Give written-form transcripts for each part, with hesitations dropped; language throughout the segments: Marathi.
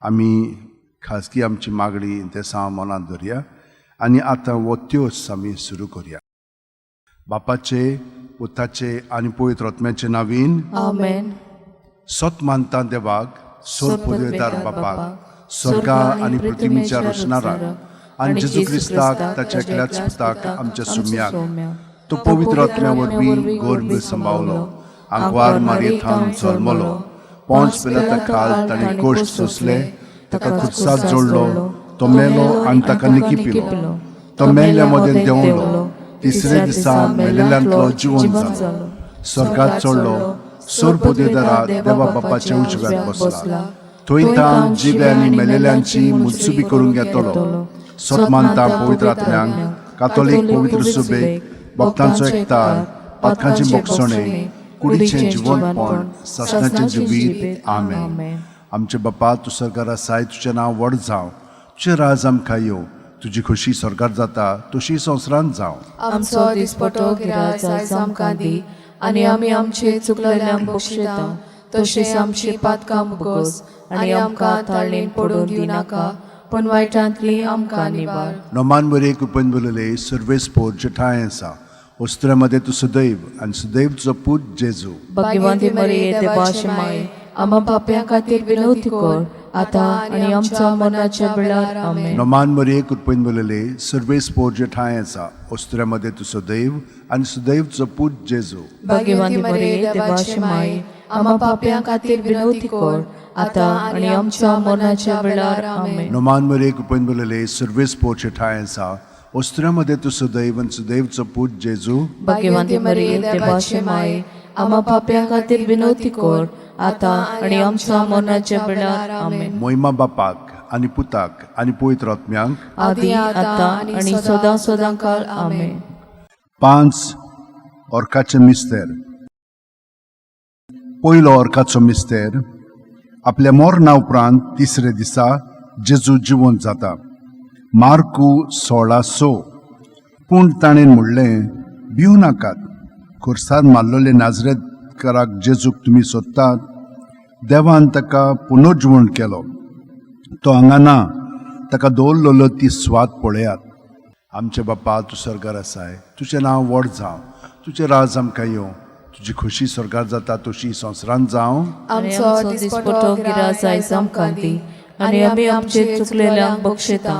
आमी खाजगी आमची मागणी ते सा मनात धरया आनी आतां वो त्योस आमी सुरू करया. बापाचे, पुताचे आनी पवित्र आत्म्याचे नांवीन आमेन. सत मानता देवाक, सोर पदवेदार बापाक, स्वर्गा आनी पृथ्वीच्या रचणाराक आनी जेजू क्रिस्ताक ताच्या एकल्याच पुताक आमच्या सुम्याक तो पवित्र आत्म्या वरवीं गर्भ सांबाळलो, आंकवार मारयेंतल्यान जल्मलो, पोंच पिलाता खाल ताणें कोश्ट सोंसले, ताका खुर्सात जोडलो, तो मेलो आनी ताका निकी पिलो, तो मेल्ल्या मदें देंवलो, तिसरे दिसा मेलेल्यांतलो जिवंत जालो, स्वर्गात चडलो, सोर पदवेदारा देवा बापाच्या उजव्याक बसला, थंय तां जिवे आनी मेलेल्यांची मुत्सुबी करून घेतलो. सत मानता पवित्र आत्म्यांक, कातोलीक पवित्र सुबेक, भक्तांचो एकठांय, पातकांची मोक्षणे, कुडीचें जिवंतपण, सासणाचें जिवीत. आमेन. आमचे बापा, तूं स्वर्गार आसाय, तुजें नांव व्हड जावं, तुजें राज आमकां येवं, तुजी खोशी स्वर्गार जाता तशी संवसारांत जावं. आमचो दिसपटो गिराय आयज आमकां दी, आनी आमी आमचे चुकलेल्यांक बक्षिता, तशेंच आमची पातकां मुगोस, आनी आमकां ताळणेन पडून दिनाका, पण वायटांतली आमकां निवार. नोमान बरे कृपेन बोलले सर्वेस्पोर जे ठाय आसा, वस्त्रामध्ये तूं सदैव आनी सदैव तुजो पूत जेजू. भाग्यवंती मरिये देवाची माय, आम्हा पाप्यां खातीर विनवती कर, आतां आनी आमच्या मरणाच्या वेळार. आमेन. नोमान बरे कृपेन बोलले सर्वेस्पोर जे ठाय आसा, वस्त्रामध्ये तूं सदैव आनी सदैव तुजो पूत जेजू. भाग्यवंती मरिये देवाची माय, आम्हा पाप्यां खातीर विनवती कर, आतां आनी आमच्या मरणाच्या वेळार. आमेन. नोमान बरे कृपेन बोलले सर्वेस्पोर जे ठाय आसा, वस्त्रामध्ये तूं सदैव आनी सदैव तुजो पूत जेजू. भाग्यवंती मरिये देवाची माय, आम्हा पाप्यां खातीर विनवती कर, आतां आनी आमच्या मरणाच्या वेळार. आमेन. मोहिमा बापाक आनी पुताक आनी पवित्र आत्म्यांक, आदी आतां आनी सदां सदांकाळ. आमेन. 5 ऑर्काचे मिस्तेर. पयलो ऑर्काचो मिस्तेर. आपल्या मोरणा उपरांत तिसरे दिसा जेजू जिवंत जाता. मार्कू 16:6. पूण ताणें म्हणलें, भिवू नाकात, खुर्सात मारलेले नाजरेतकाराक जेजूक तुमी सोदतात, देवान ताका पुनर्जिवण केलो, तो हांगा ना, ताका दवरलेलो ती स्वात पळयात. आमचे बापा, तूं स्वर्गार आसाय, तुजें नांव व्हड जावं, तुजें राज आमकां येवं, तुजी खोशी स्वर्गार जाता तशी संवसारांत जावं. आमचो दिसपटो गिराय आयज आमकां दी, आनी आमी आमचे चुकलेल्यांक बक्षिता,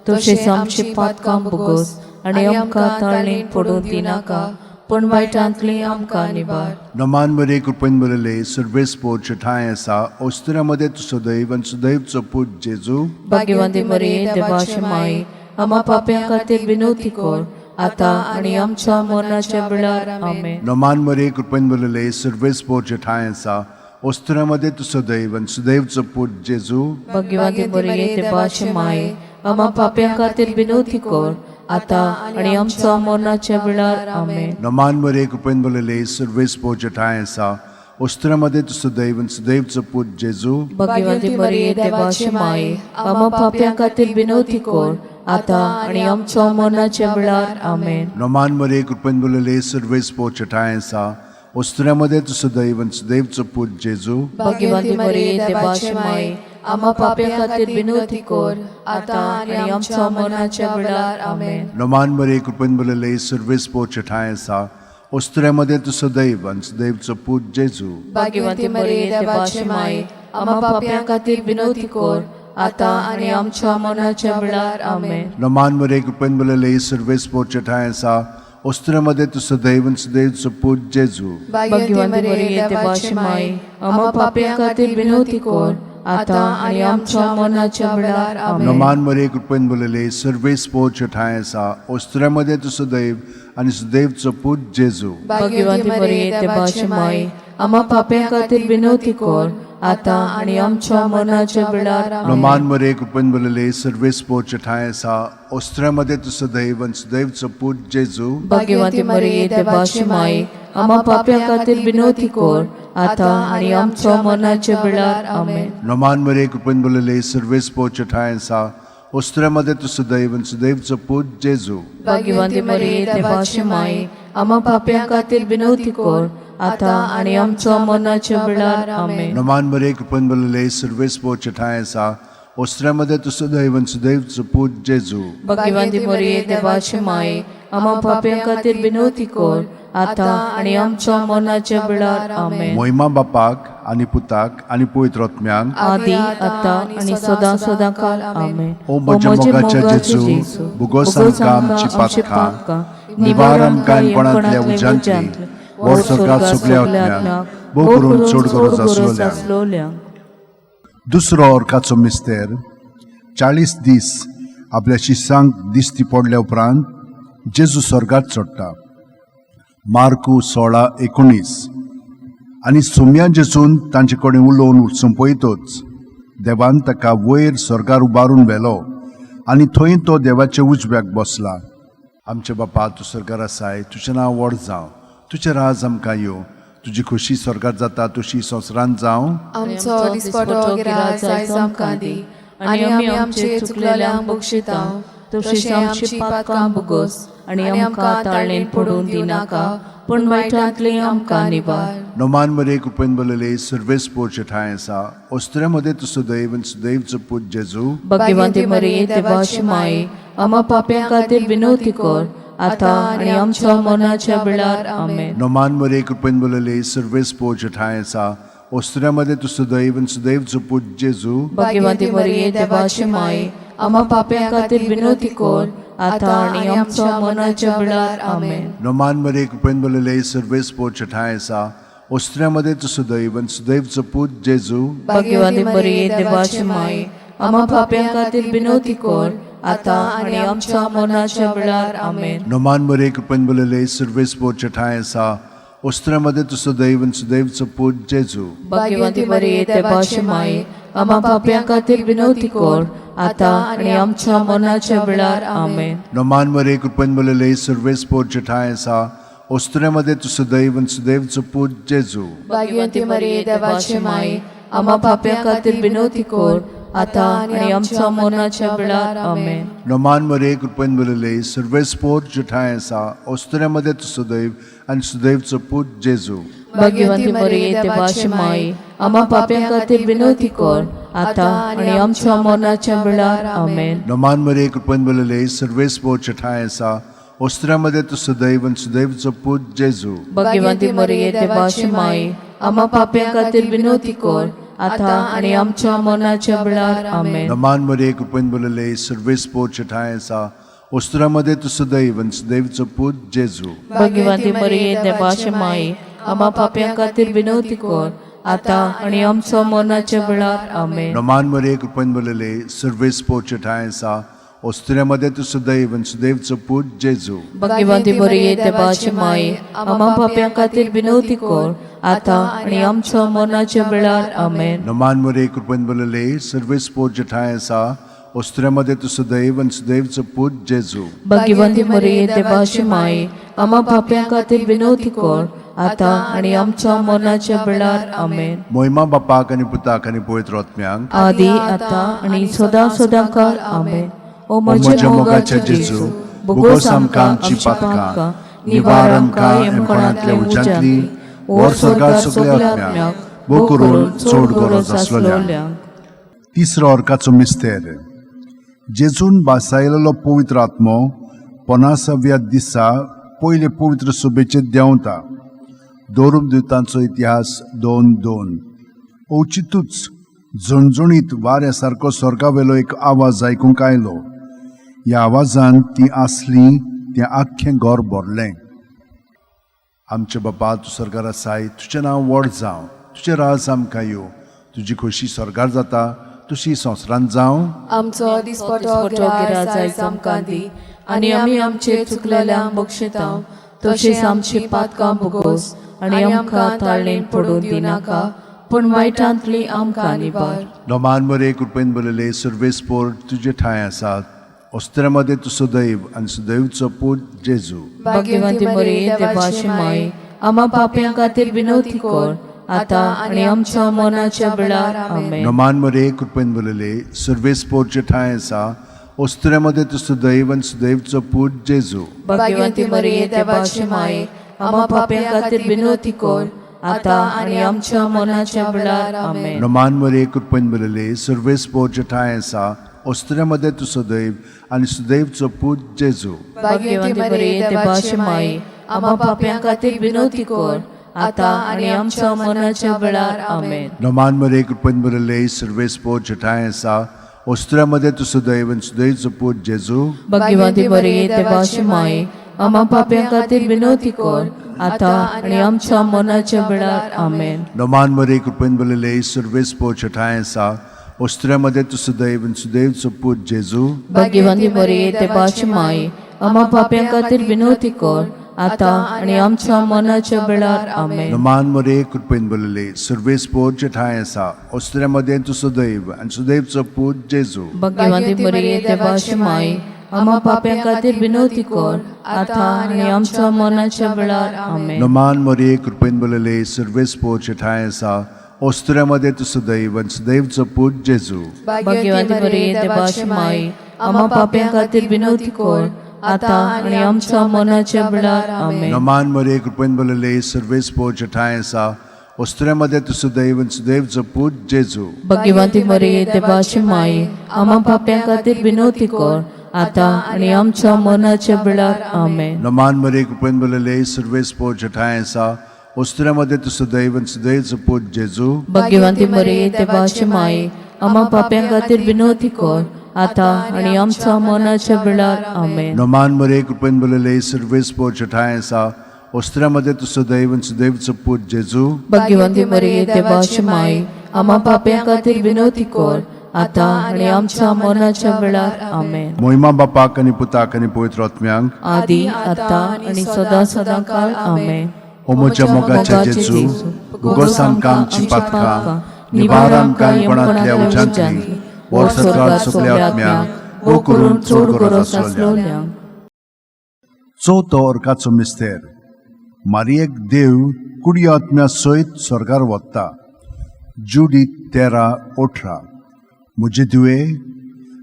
तशेंच आमची पातकां बुगोस, आनी आमकां ताळणेन पडून दिनाका, पण वायटांतली आमकां निवार. नोमान बरे कृपेन बोलले सर्वेस्पोर जे ठाय आसा, वस्त्रामध्ये तूं सदैव आनी सदैव तुजो पूत जेजू. भाग्यवंती मरिये देवाची माय, आम्हा पाप्यां खातीर विनवती कर, आतां आनी आमच्या मरणाच्या वेळार. आमेन. नोमान बरे कृपेन बोलले सर्वेस्पोर जे ठाय आसा, वस्त्रामध्ये तूं सदैव आनी सदैव तुजो पूत जेजू. भाग्यवंती मरिये देवाची माय, आम्हा पाप्यां खातीर विनवती कर, आतां आनी आमच्या मरणाच्या वेळार. आमेन. नोमान बरे कृपेन बोलले सर्वेस्पोर जे ठाय आसा, वस्त्रामध्ये तूं सदैव आनी सदैव तुजो पूत जेजू. भाग्यवंती मरिये देवाची माय, आम्हा पाप्यां खातीर विनवती कर, आतां आनी आमच्या मरणाच्या वेळार. आमेन. नोमान बरे कृपेन बोलले सर्वेस्पोर जे ठाय आसा, वस्त्रामध्ये तूं सदैव आनी सदैव तुजो पूत जेजू. भाग्यवंती मरिये देवाची माय, आम्हा पाप्यां खातीर विनवती कर, आतां आनी आमच्या मरणाच्या वेळार. आमेन. नोमान बरे कृपेन बोलले सर्वेस्पोर जे ठाय आसा, वस्त्रामध्ये तूं सदैव आनी सदैव तुजो पूत जेजू. भाग्यवंती मरिये देवाची माय, आम्हा पाप्यां खातीर विनवती कर, आतां आनी आमच्या मरणाच्या वेळार. आमेन. नोमान बरे कृपेन बोलले सर्वेस्पोर जे ठाय आसा, वस्त्रामध्ये तूं सदैव आनी सदैव तुजो पूत जेजू. भाग्यवंती मरिये देवाची माय, आम्हा पाप्यां खातीर विनवती कर, आतां आनी आमच्या मरणाच्या वेळार. आमेन. नोमान बरे कृपेन बोलले सर्वेस्पोर जे ठाय आसा, वस्त्रामध्ये तूं सदैव आनी सदैव तुजो पूत जेजू. भाग्यवंती मरिये देवाची माय, आम्हा पाप्यां खातीर विनवती कर, आतां आनी आमच्या मरणाच्या वेळार. नोमान बरे कृपेन बोलले सर्वेस्पोर जे ठाय आसा, वस्त्रामध्ये तूं सदैव आनी सदैव तुजो पूत जेजू. भाग्यवंती मरिये देवाची माय, आम्हा पाप्यां खातीर विनवती कर, आतां आनी आमच्या मरणाच्या वेळार. आमेन. नोमान बरे कृपेन बोलले सर्वेस्पोर जे ठाय आसा, वस्त्रामध्ये तूं सदैव आनी सदैव तुजो पूत जेजू. भाग्यवंती मरिये देवाची माय, आम्हा पाप्यां खातीर विनवती कर, आता आणि आमच्या मरणाच्या वेळार आमेन. नमान मरे कृपन बलले सर्वेस पोच ठायसा ओस्त्र्यामध्ये तुझं दैवन सुदैवचं पूज जेजू. भाग्यवंती मरिये देवाची माये आम्हा पाप्यां खातीर विनवती कर आता आणि आमच्या मरणाच्या वेळार आमेन. मोहिमा बापाक आणि पुताक आणि पवित्रात्म्यांक आदी आता आणि सदा सदा काल आमेन. ओ म्हज्या मोगाच्या जेजू बुगोस आमकां आमची पातकां निवार आमकां कोणातल्या उजांतली वर स्वर्गात सगल्या आत्म्यांक भोव करून चड गरज आसलोल्यांक. दुसरो ऑर्काचो मिस्तेर 40 दीस आपल्या शिष्यांक दिसती पडल्या उपरांत जेजू स्वर्गात चडटा. मार्कू 16:19. आनी सुम्या जेजून तांचे कडेन उलोवन वचून पळयतच देवान ताका वयर स्वर्गार उबारून व्हेलो आनी थंय तो देवाच्या उजव्याक बसला. आमचे बापा तूं स्वर्गार आसाय, तुजें नांव व्हड जावं, तुजें राज आमकां येवं, तुजी खोशी स्वर्गात जाता तशी संवसारांत जावं. आमचो दिसपटो गिराय आयज आमकां दी आनी आमी आमचे चुकलेल्यांक बक्षितांव तशें आमची पातकां भोगोस आनी आमकां ताळणेन पडून दिनाका पूण वायटांतली आमकां निवार. नोमान मरे कृपेन बलले सर्वेस पोरचे ठाय आसा ओस्त्र्यामध्ये तुजो दैव आनी सुदैवचो पूज जेजू. भाग्यवंती मरिये देवाची माये आम्हा पाप्यां खातीर विनवती कर आता आणि आमच्या मरणाच्या वेळार आमेन. नोमान मरे कृपेन बलले सर्वेस पोरचे ठाय आसा ओस्त्र्यामध्ये तुजो दैव आनी सुदैवचो पूज जेजू. भाग्यवंती मरिये देवाची माये आम्हा पाप्यां खातीर विनवती कर आता आणि आमच्या मरणाच्या वेळार आमेन. नोमान मरे कृपेन बलले सर्वेस पोरचे ठाय आसा ओस्त्र्यामध्ये तुजो दैव आनी सुदैवचो पूज जेजू. भाग्यवंती मरिये देवाची माये आम्हा पाप्यां खातीर विनवती कर आता आणि आमच्या मरणाच्या वेळार आमेन. नोमान मरे कृपेन बलले सर्वेस पोरचे ठाय आसा ओस्त्र्यामध्ये तुजो दैव आनी सुदैवचो पूज जेजू. भाग्यवंती मरिये देवाची माये आम्हा पाप्यां खातीर विनवती कर आता आणि आमच्या मरणाच्या वेळार आमेन. नोमान मरे कृपेन बलले सर्वेस पोरचे ठाय आसा ओस्त्र्यामध्ये तुजो दैव आनी सुदैवचो पूज जेजू. भाग्यवंती मरिये देवाची माये आम्हा पाप्यां खातीर विनवती कर आता आणि आमच्या मरणाच्या वेळार आमेन. नोमान मरे कृपेन बलले सर्वेस पोरचे ठाय आसा ओस्त्र्यामध्ये तुजो दैव आनी सुदैवचो पूज जेजू. भाग्यवंती मरिये देवाची माये आम्हा पाप्यां खातीर विनवती कर आता आणि आमच्या मरणाच्या वेळार आमेन. नोमान मरे कृपेन बलले सर्वेस पोरचे ठाय आसा ओस्त्र्यामध्ये तुजो दैव आनी सुदैवचो पूज जेजू. भाग्यवंती मरिये देवाची माये आम्हा पाप्यां खातीर विनवती कर आता आणि आमच्या मरणाच्या वेळार आमेन. नोमान मरे कृपेन बलले सर्वेस पोरचे ठाय आसा ओस्त्र्यामध्ये तुजो दैव आनी सुदैवचो पूज जेजू. भाग्यवंती मरिये देवाची माये आम्हा पाप्यां खातीर विनवती कर आता आणि आमच्या मरणाच्या वेळार आमेन. नोमान मरे कृपेन बलले सर्वेस पोरचे ठाय आसा ओस्त्र्यामध्ये तुजो दैव आनी सुदैवचो पूज जेजू. भाग्यवंती मरिये देवाची माये आम्हा पाप्यां खातीर विनवती कर आता आणि आमच्या मरणाच्या वेळार आमेन. नोमान मरे कृपेन बलले सर्वेस पोरचे ठाय आसा ओस्त्र्यामध्ये तुजो दैव आनी सुदैवचो पूज जेजू. भाग्यवंती मरिये देवाची माये आम्हा पाप्यां खातीर विनवती कर आता आणि आमच्या मरणाच्या वेळार आमेन. मोहिमा बापाक आनी पुताक आनी पवित्र आत्म्यांक आदी आता आणि सदा सदा काल आमेन. ओ म्हज्या मोगाच्या जेजू बुगोस आमकां आमची पातकां निवार आमकां एमकोणांतल्या उज्यांतली वर स्वर्गात सगल्या आत्म्यांक भोव करून चड गरज आसलोल्यांक. तिसरो ऑर्काचो मिस्तेर जेजून बासायलेलो पवित्र आत्मो 50व्या दिसा पयले पवित्र सभेचेर देंवता. दोरूम दिवतांचो इतिहास 2:2. औचितूच झणझणीत वाऱ्या सारको स्वर्गावेलो एक आवाज आयकूंक आयलो. ह्या आवाजान ती आसली तें आख्खें घर भरलें. आमचे बापा तूं स्वर्गार आसाय, तुजें नांव व्हड जावं, तुजें राज आमकां येवं, तुजी खोशी स्वर्गार जाता तशी संवसारांत जावं. आमचो दिसपटो गिराय आयज आमकां दी आनी आमी आमचे चुकलेल्यांक बक्षितांव तशेंच आमची पातकां भोगोस आनी आमकां ताळणेन पडून दिनाका पूण वायटांतली आमकां निवार. नोमान मरे कृपेन बलले सर्वेस पोर तुजे ठाय आसात ओस्त्र्यामध्ये तुजो दैव आनी सुदैवचो पूज जेजू. भाग्यवंती मरिये देवाची माये आम्हा पाप्यां खातीर विनवती कर आता आणि आमच्या मरणाच्या वेळार आमेन. नोमान मरे कृपेन बलले सर्वेस पोरचे ठाय आसा ओस्त्र्यामध्ये तुजो दैव आनी सुदैवचो पूज जेजू. भाग्यवंती मरिये देवाची माये आम्हा पाप्यां खातीर बिनोती कर आता आनी आमच्या मरणाच्या वेळार आमेन. नमान मरे कृपेन बरले सर्वेस पोरचे ठाय आसा ओस्त्र्यामध्ये तू सदैव आणि सुदैवचो पूत जेजू. भाग्यवंती मरिये देवाची माई आम्हा पाप्यां खातीर बिनोती कर आता आनी आमच्या मरणाच्या वेळार आमेन. नमान मरे कृपेन बरले सर्वेस पोरचे ठाय आसा ओस्त्र्यामध्ये तू सदैव आणि सुदैवचो पूत जेजू. भाग्यवंती मरिये देवाची माई आम्हा पाप्यां खातीर बिनोती कर आता आनी आमच्या मरणाच्या वेळार आमेन. नमान मरे कृपेन बरले सर्वेस पोरचे ठाय आसा ओस्त्र्यामध्ये तू सदैव आणि सुदैवचो पूत जेजू. भाग्यवंती मरिये देवाची माई आम्हा पाप्यां खातीर बिनोती कर आता आनी आमच्या मरणाच्या वेळार आमेन. नमान मरे कृपेन बरले सर्वेस पोरचे ठाय आसा ओस्त्र्यामध्ये तू सदैव आणि सुदैवचो पूत जेजू. भाग्यवंती मरिये देवाची माई आम्हा पाप्यां खातीर बिनोती कर आता आनी आमच्या मरणाच्या वेळार आमेन. नमान मरे कृपेन बरले सर्वेस पोरचे ठाय आसा ओस्त्र्यामध्ये तू सदैव आणि सुदैवचो पूत जेजू. भाग्यवंती मरिये देवाची माई आम्हा पाप्यां खातीर बिनोती कर आता आनी आमच्या मरणाच्या वेळार आमेन. नमान मरे कृपेन बरले सर्वेस पोरचे ठाय आसा ओस्त्र्यामध्ये तू सदैव आणि सुदैवचो पूत जेजू. भाग्यवंती मरिये देवाची माई आम्हा पाप्यां खातीर बिनोती कर आता आनी आमच्या मरणाच्या वेळार आमेन. नमान मरे कृपेन बरले सर्वेस पोरचे ठाय आसा ओस्त्र्यामध्ये तू सदैव आणि सुदैवचो पूत जेजू. भाग्यवंती मरिये देवाची माई आम्हा पाप्यां खातीर बिनोती कर आता आनी आमच्या मरणाच्या वेळार आमेन. नमान मरे कृपेन बरले सर्वेस पोरचे ठाय आसा ओस्त्र्यामध्ये तू सदैव आणि सुदैवचो पूत जेजू. भाग्यवंती मरिये देवाची माई आम्हा पाप्यां खातीर बिनोती कर आता आनी आमच्या मरणाच्या वेळार आमेन. मोहिमा बापाक आणि पुताक आणि पवित्र आत्म्यांक आदी आता आनी सदां सदां काळ आमेन. ओमोच्या मोगाच्या जेजू गुगोस आमकां आमची पातकां निबार आमकां येवणांतल्या उज्यांतली वर सकाळ सगल्या आत्म्यांक वो करून चोड गरज आसलोल्यांक. चवथो अर्काचो मिस्तेर मारयेक देव कुडी आत्म्या सयत स्वर्गार वता. जुडी 13:18. म्हजे तुवें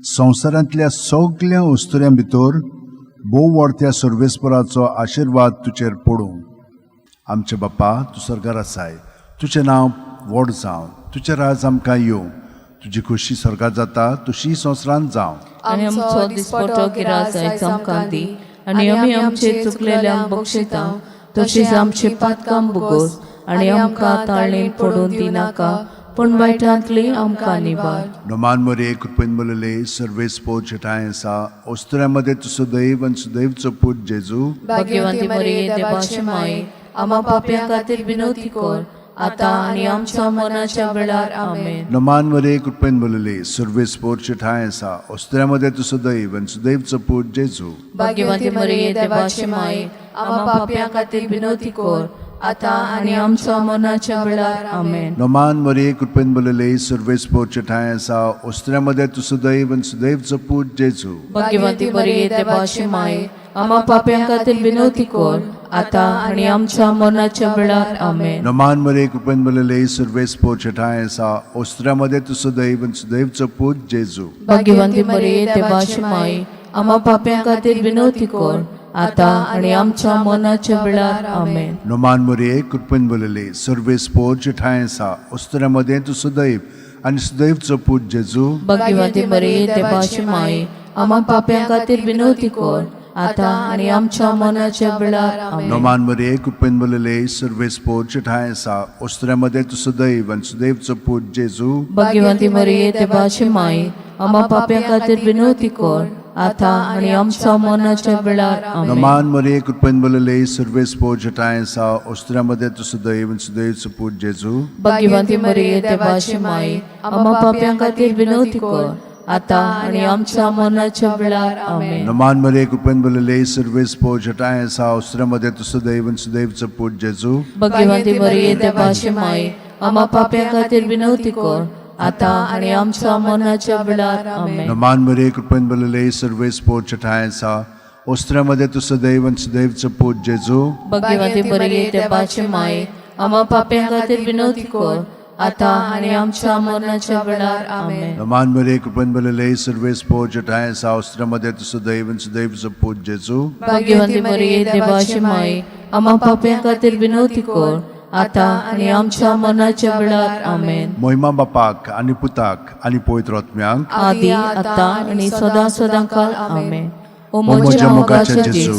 संवसारांतल्या सगळ्या वस्तुऱ्यां भितर भोव व्हडत्या सर्वेस्पराचो आशिर्वाद तुजेर पडूं. आमचे बापा तूं स्वर्गार आसाय, तुजें नांव व्हड जावं, तुजें राज आमकां येवं, तुजी खुशी स्वर्गार जाता तशी संवसारांत जावं. आनी आमचो दिसपटो गिराज आयज आमकां दी आनी आमी आमचे चुकलेल्यांक बक्षिता तशीच आमची पातकां बुगोस आनी आमकां ताळणेंत पडून दिनाका पूण वायटांतली आमकां निबार. नमान मरे कृपेन बरले सर्वेस पोरचे ठाय आसा ओस्त्र्यामध्ये तू सदैव आणि सुदैवचो पूत जेजू. भाग्यवंती मरिये देवाची माई आम्हा पाप्यां खातीर बिनोती कर आता आनी आमच्या मरणाच्या वेळार आमेन. नमान मरे कृपेन बरले सर्वेस पोरचे ठाय आसा ओस्त्र्यामध्ये तू सदैव आणि सुदैवचो पूत जेजू. भाग्यवंती मरिये देवाची माई आम्हा पाप्यां खातीर बिनोती कर आता आनी आमच्या मरणाच्या वेळार आमेन. नमान मरे कृपेन बरले सर्वेस पोरचे ठाय आसा ओस्त्र्यामध्ये तू सदैव आणि सुदैवचो पूत जेजू. भाग्यवंती मरिये देवाची माई आम्हा पाप्यां खातीर बिनोती कर आता आनी आमच्या मरणाच्या वेळार आमेन. नमान मरे कृपेन बरले सर्वेस पोरचे ठाय आसा ओस्त्र्यामध्ये तू सदैव आणि सुदैवचो पूत जेजू. भाग्यवंती मरिये देवाची माई आम्हा पाप्यां खातीर बिनोती कर आता आनी आमच्या मरणाच्या वेळार आमेन. नमान मरे कृपेन बरले सर्वेस पोरचे ठाय आसा ओस्त्र्यामध्ये तू सदैव आणि सुदैवचो पूत जेजू. भाग्यवंती मरिये देवाची माई आम्हा पाप्यां खातीर बिनोती कर आता आनी आमच्या मरणाच्या वेळार आमेन. नमान मरे कृपेन बरले सर्वेस पोरचे ठाय आसा ओस्त्र्यामध्ये तू सदैव आणि सुदैवचो पूत जेजू. भाग्यवंती मरिये देवाची माई आम्हा पाप्यां खातीर बिनोती कर आता आनी आमच्या मरणाच्या वेळार आमेन. नमान मरे कृपेन बरले सर्वेस पोरचे ठाय आसा ओस्त्र्यामध्ये तू सदैव आणि सुदैवचो पूत जेजू. भाग्यवंती मरिये देवाची माई आम्हा पाप्यां खातीर बिनोती कर आता आनी आमच्या मरणाच्या वेळार आमेन. नमान मरे कृपेन बरले सर्वेस पोरचे ठाय आसा ओस्त्र्यामध्ये तू सदैव आणि सुदैवचो पूत जेजू. भाग्यवंती मरिये देवाची माई आम्हा पाप्यां खातीर बिनोती कर आता आनी आमच्या मरणाच्या वेळार आमेन. नमान मरे कृपेन बरले सर्वेस पोरचे ठाय आसा ओस्त्र्यामध्ये तू सदैव आणि सुदैवचो पूत जेजू. भाग्यवंती मरिये देवाची माई आम्हा पाप्यां खातीर बिनोती कर आता आणि आमच्या मरणाच्या वेळार आमेन. नमान मरे कृपन बलले सर्वेस पोच ठाय सावस्त्रमध्ये सुदैव सुदैव पूज जेजू भाग्यवंती मरिये देवाची माय आम्हा पाप्यां खातीर विनवती कर आता आणि आमच्या मरणाच्या वेळार आमेन. मोहिमा बापाक आणि पुताक आणि पवित्र आत्म्यांक आदी आता आणि सदा सदांकाळ आमेन. ओ म्हज्या मोगाच्या जेजू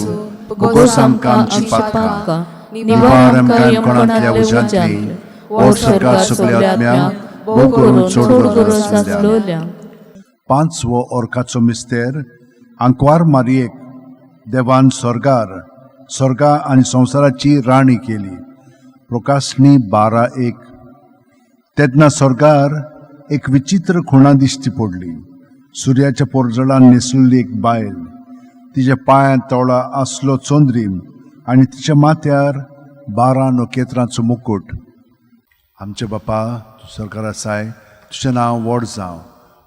भोगोस आमकां आमची पातकां निवार आमकां कोणांतल्या उज्यांतली और स्वर्गात सगल्या आत्म्यांक भोग करून सोड. पांचवो ओर्खाचो मिस्तेर आंकवार मारयेक देवान स्वर्गा आणि संसाराची राणी केली. प्रकाशनी 12:1. तेन्ना स्वर्गार एक विचित्र खुणा दिश्टी पडली. सूर्याच्या पोरजळान न्हेसलेली एक बायल, तिच्या पांयां तवळा आसलो चोंद्रीम आणि तिच्या माथ्यार 12 नोखेत्रांचो मुकुट. आमचे बापा तूं स्वर्गार आसाय, तुजें नांव व्हड जावं,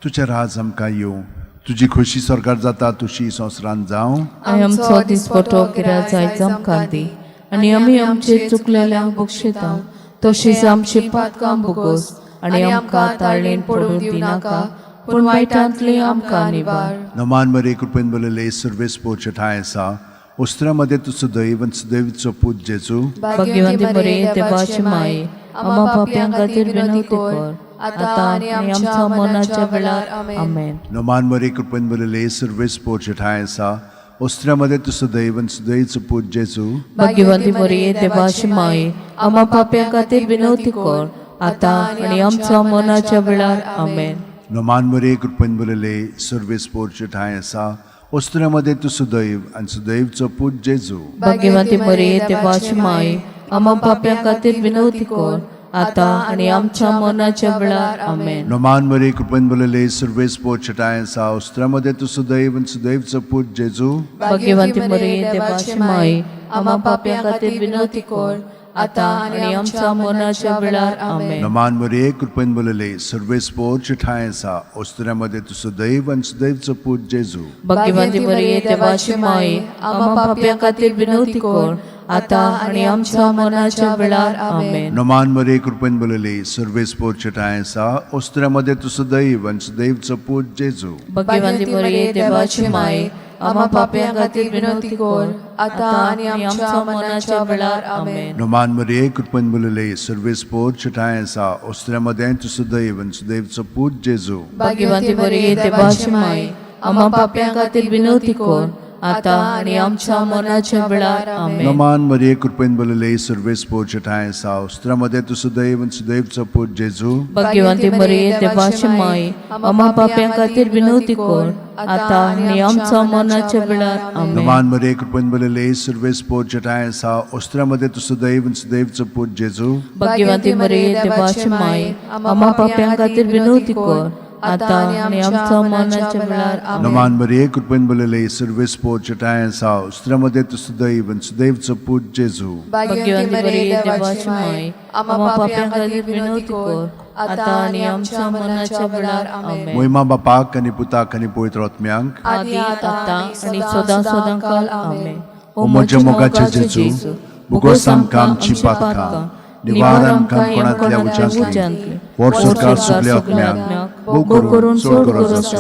तुजें राज आमकां येवं, तुजी खोशी स्वर्गार जाता तशी संवसारांत जावं. आनी आमचो दिसपटो गिराय आयज आमकां दी आनी आमी आमचे चुकलेल्यांक बक्षिता तशीच आमची पातकां भोगोस आनी आमकां ताळणेन पडूं दिनाका पूण वायटांतली आमकां निवार. नमान मरे कृपेन बलले सर्वेस पोच ठाय आसा उस्त्रामध्ये तू सुदैव आणि सुदैवचो पूज जेजू भाग्यवंती मरिये देवाची माय आम्हा पाप्यां खातीर विनवती कर आता आणि आमच्या मरणाच्या वेळार आमेन. नमान मरे कृपेन बलले सर्वेस पोच ठाय आसा उस्त्रामध्ये तू सुदैव आणि सुदैवचो पूज जेजू भाग्यवंती मरिये देवाची माय आम्हा पाप्यां खातीर विनवती कर आता आणि आमच्या मरणाच्या वेळार आमेन. नमान मरे कृपेन बलले सर्वेस पोच ठाय आसा उस्त्रामध्ये तू सुदैव आणि सुदैवचो पूज जेजू भाग्यवंती मरिये देवाची माय आम्हा पाप्यां खातीर विनवती कर आता आणि आमच्या मरणाच्या वेळार आमेन. नमान मरे कृपेन बलले सर्वेस पोच ठाय आसा उस्त्रामध्ये तू सुदैव आणि सुदैवचो पूज जेजू भाग्यवंती मरिये देवाची माय आम्हा पाप्यां खातीर विनवती कर आता आणि आमच्या मरणाच्या वेळार आमेन. नमान मरे कृपेन बलले सर्वेस पोच ठाय आसा उस्त्रामध्ये तू सुदैव आणि सुदैवचो पूज जेजू भाग्यवंती मरिये देवाची माय आम्हा पाप्यां खातीर विनवती कर आता आणि आमच्या मरणाच्या वेळार आमेन. नमान मरे कृपेन बलले सर्वेस पोच ठाय आसा उस्त्रामध्ये तू सुदैव आणि सुदैवचो पूज जेजू भाग्यवंती मरिये देवाची माय आम्हा पाप्यां खातीर विनवती कर आता आणि आमच्या मरणाच्या वेळार आमेन. नमान मरे कृपेन बलले सर्वेस पोच ठाय आसा उस्त्रामध्ये तू सुदैव आणि सुदैवचो पूज जेजू भाग्यवंती मरिये देवाची माय आम्हा पाप्यां खातीर विनवती कर आता आणि आमच्या मरणाच्या वेळार आमेन. नमान मरे कृपेन बलले सर्वेस पोच ठाय आसा उस्त्रामध्ये तू सुदैव आणि सुदैवचो पूज जेजू भाग्यवंती मरिये देवाची माय आम्हा पाप्यां खातीर विनवती कर आता आणि आमच्या मरणाच्या वेळार आमेन. नमान मरे कृपेन बलले सर्वेस पोच ठाय आसा उस्त्रामध्ये तू सुदैव आणि सुदैवचो पूज जेजू भाग्यवंती मरिये देवाची माय आम्हा पाप्यां खातीर विनवती कर आता आणि आमच्या मरणाच्या वेळार आमेन. नमान मरे कृपेन बलले सर्वेस पोच ठाय आसा उस्त्रामध्ये तू सुदैव आणि सुदैवचो पूज जेजू भाग्यवंती मरिये देवाची माय आम्हा पाप्यां खातीर विनवती कर आता आणि आमच्या मरणाच्या वेळार आमेन. मोहिमा बापाक आणि पुताक आणि पवित्र आत्म्यांक आदी आता आणि सदा सदांकाळ आमेन. ओ म्हज्या मोगाचे जेजू भोगोस आमकां आमची पातकां निवार आमकां कोणांतल्या उज्यांतली वर स्वर्गार सगल्या आत्म्यांक भोग करून सोड गरज.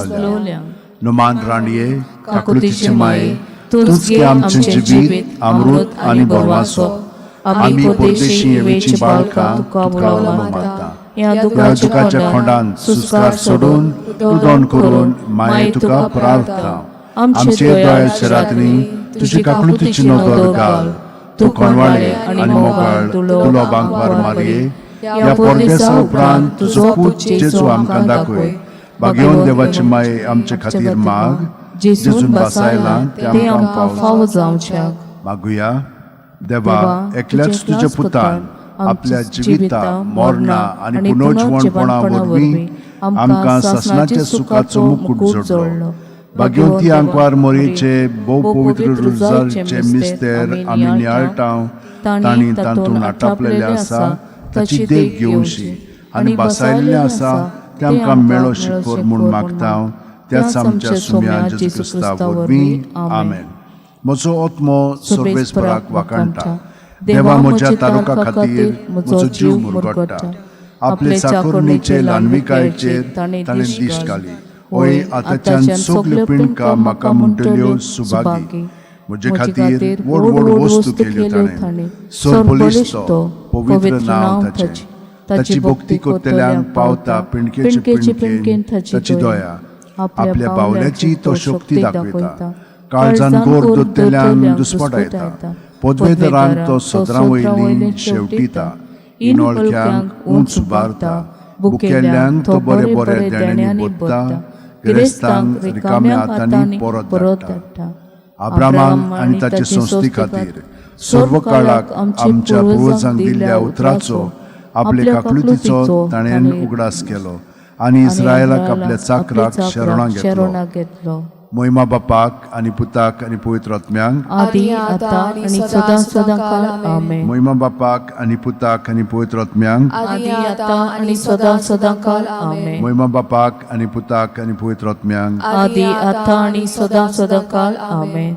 नमान राणये काकुतीचे माये तूच घे आमचे जिवीत अमृत आणि बोरवासो आम्ही परदेशी येवेची बाळकां तुका मागता. या दुखाच्या खोंडांत सुस्कार सोडून उदोण करून माये तुका प्रार्थना. आमचे दोळ्याच्या रात्री तुजी काकुतीची नदर घाल. तू कोणवाळे आणि मोगाळ तुलो बांकवार मारये या परदेसा उपरांत तुजो पूज जेजू आमकां दाखय. भाग्यवन देवाची माये आमचे खातीर माग जेजून बसायला ते आमकां फावो जावच्या. मागुया देवा एकल्याच तुज्या पुतान आपल्या जिविता मरणा आणि पुनर्जीवनपणा वरवीं आमकां सासणाच्या सुखाचो मुकुट जोडलो. भाग्यवंती आंकवार मोरीचे भोव पवित्र रुजारचे मिस्तेर आमी नियाळटाव तांणी तातूंत आटापलेले आसा ताची देख घेवशी आनी बसायल्ले आसा ते आमकां मेळो शिकोर म्हूण मागता. त्याच आमच्या सुम्या जेजू क्रिस्ता वरवीं आमेन. म्हजो आत्मो सर्वेस्पराक वाकणटा. देवा म्हज्या तारुका खातीर म्हजो जीव मुरगडटा. आपले चाकुरणीचे लानविकायचेर ताणें दिश्ट घाली. ओय आतांच्यान सगल्यो पिणकां म्हाका म्हणटल्यो सुभागी. म्हजे खातीर व्हड व्हड वस्तू केल्यो ताणें. सोरपोलीस तो पवित्र नांव ताचें. ताची भक्ती करतल्यांक पावता पिणकेचे पिणकेन ताची दया. आपल्या बावल्याची तो शक्ती दाखयता. काळजान गोर दोत्तेल्यांक दुस्पट येता. पदवेदरांक तो सदरां वयली शेवटीता. इनोळख्यांक उंच उबारता. भुकेल्ल्यांक तो बरे बरे देण्यांनी बोदता. गिरेस्तांक रिकाम्या हातांनी परत धाडटा. अब्राहाम आनी ताचे संस्थी खातीर सर्व काळाक आमच्या पुर्वजांक दिल्ल्या उतराचो आपले काकलुतीचो ताणें उगडास केलो आनी इस्रायलाक आपल्या चाकराक शरणां घेतलो. महिमा बापाक आनी पुताक आनी पवित्र आत्म्यांक आदी आतां आनी सदां सदां काळ आमेन. महिमा बापाक आनी पुताक आनी पवित्र आत्म्यांक आदी आतां आनी सदां सदां काळ आमेन. महिमा बापाक आनी पुताक आनी पवित्र आत्म्यांक आदी आतां आनी सदां सदां काळ आमेन.